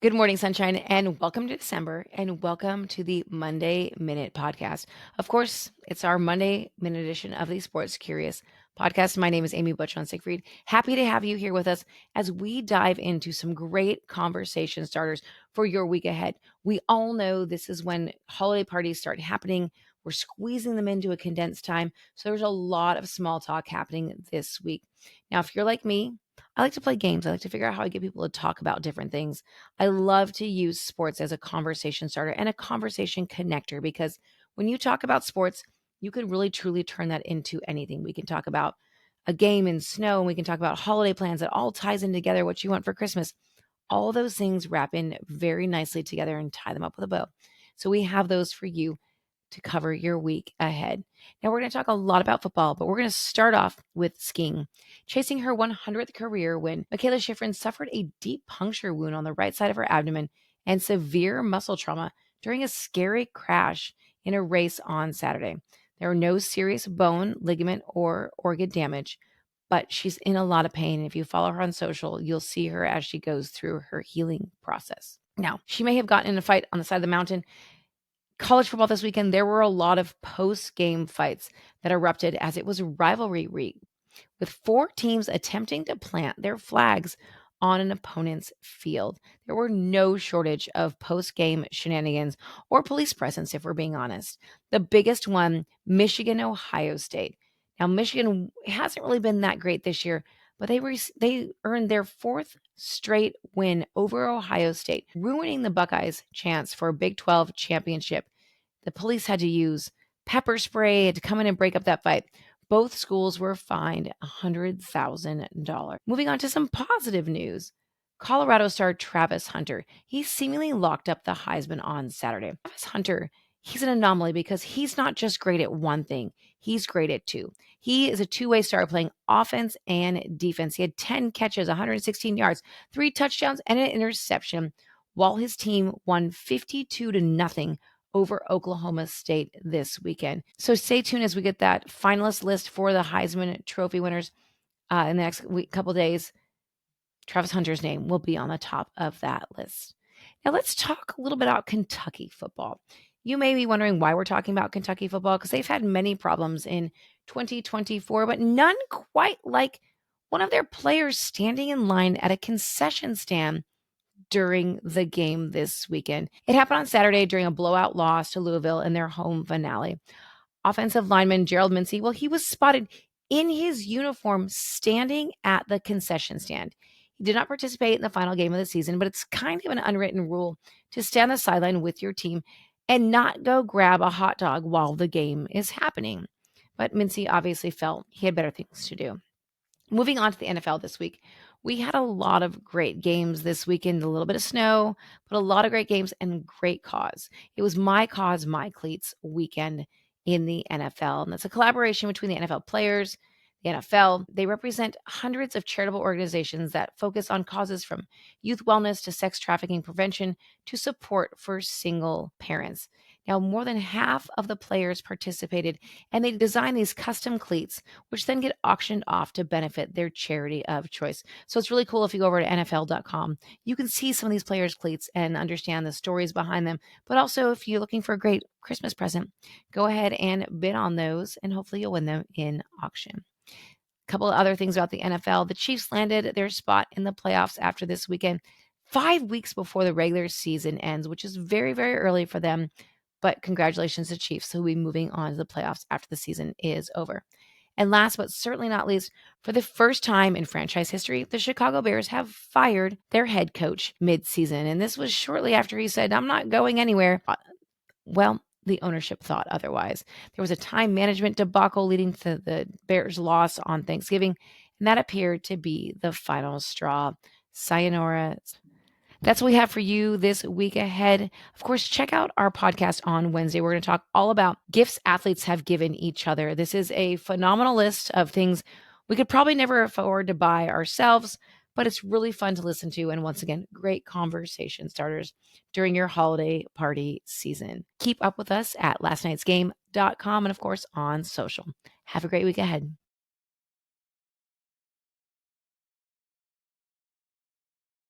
Good morning, sunshine, and welcome to December, and welcome to the Monday Minute Podcast. Of course, it's our Monday Minute edition of the Sports Curious podcast. My name is Amy Butchon-Siegfried. Happy to have you here with us as we dive into some great conversation starters for your week ahead. We all know this is when holiday parties start happening. We're squeezing them into a condensed time, so there's a lot of small talk happening this week. Now, if you're like me, I like to play games. I like to figure out how I get people to talk about different things. I love to use sports as a conversation starter and a conversation connector because when you talk about sports, you could really truly turn that into anything. We can talk about a game in snow, and we can talk about holiday plans that all ties in together, what you want for Christmas. All those things wrap in very nicely together and tie them up with a bow. So we have those for you to cover your week ahead. Now, we're going to talk a lot about football, but we're going to start off with skiing. Chasing her 100th career win, Mikaela Shiffrin suffered a deep puncture wound on the right side of her abdomen and severe muscle trauma during a scary crash in a race on Saturday. There were no serious bone, ligament, or organ damage, but she's in a lot of pain. If you follow her on social, you'll see her as she goes through her healing process. Now, she may have gotten in a fight on the side of the mountain. College football this weekend, there were a lot of post-game fights that erupted as it was rivalry week, with four teams attempting to plant their flags on an opponent's field. There were no shortage of post-game shenanigans or police presence, if we're being honest. The biggest one, Michigan, Ohio State. Now, Michigan hasn't really been that great this year, but they earned their fourth straight win over Ohio State, ruining the Buckeyes' chance for a Big 12 championship. The police had to use pepper spray, had to come in and break up that fight. Both schools were fined $100,000. Moving on to some positive news. Colorado star Travis Hunter, he seemingly locked up the Heisman on Saturday. Travis Hunter, he's an anomaly because he's not just great at one thing, he's great at two. He is a two-way star playing offense and defense. He had 10 catches, 116 yards, 3 touchdowns, and an interception, while his team won 52 to nothing over Oklahoma State this weekend. So stay tuned as we get that finalist list for the Heisman Trophy winners in the next couple days. Travis Hunter's name will be on the top of that list. Now let's talk a little bit about Kentucky football. You may be wondering why we're talking about Kentucky football because they've had many problems in 2024, but none quite like one of their players standing in line at a concession stand during the game this weekend. It happened on Saturday during a blowout loss to Louisville in their home finale. Offensive lineman Gerald Mincy, well, he was spotted in his uniform standing at the concession stand. He did not participate in the final game of the season, but it's kind of an unwritten rule to stand on the sideline with your team and not go grab a hot dog while the game is happening. But Mincy obviously felt he had better things to do. Moving on to the NFL this week, we had a lot of great games this weekend, a little bit of snow, but a lot of great games and great cause. It was My Cause, My Cleats weekend in the NFL. And that's a collaboration between the NFL players, the NFL. They represent hundreds of charitable organizations that focus on causes from youth wellness to sex trafficking prevention to support for single parents. Now, more than half of the players participated, and they designed these custom cleats, which then get auctioned off to benefit their charity of choice. So it's really cool if you go over to NFL.com. You can see some of these players' cleats and understand the stories behind them. But also, if you're looking for a great Christmas present, go ahead and bid on those, and hopefully you'll win them in auction. A couple of other things about the NFL. The Chiefs landed their spot in the playoffs after this weekend, 5 weeks before the regular season ends, which is very, very early for them. But congratulations to Chiefs, who will be moving on to the playoffs after the season is over. And last but certainly not least, for the first time in franchise history, the Chicago Bears have fired their head coach mid-season. And this was shortly after he said, "I'm not going anywhere." Well, the ownership thought otherwise. There was a time management debacle leading to the Bears' loss on Thanksgiving, and that appeared to be the final straw. Sayonara. That's what we have for you this week ahead. Of course, check out our podcast on Wednesday. We're going to talk all about gifts athletes have given each other. This is a phenomenal list of things we could probably never afford to buy ourselves, but it's really fun to listen to. And once again, great conversation starters during your holiday party season. Keep up with us at lastnightsgame.com and, of course, on social. Have a great week ahead.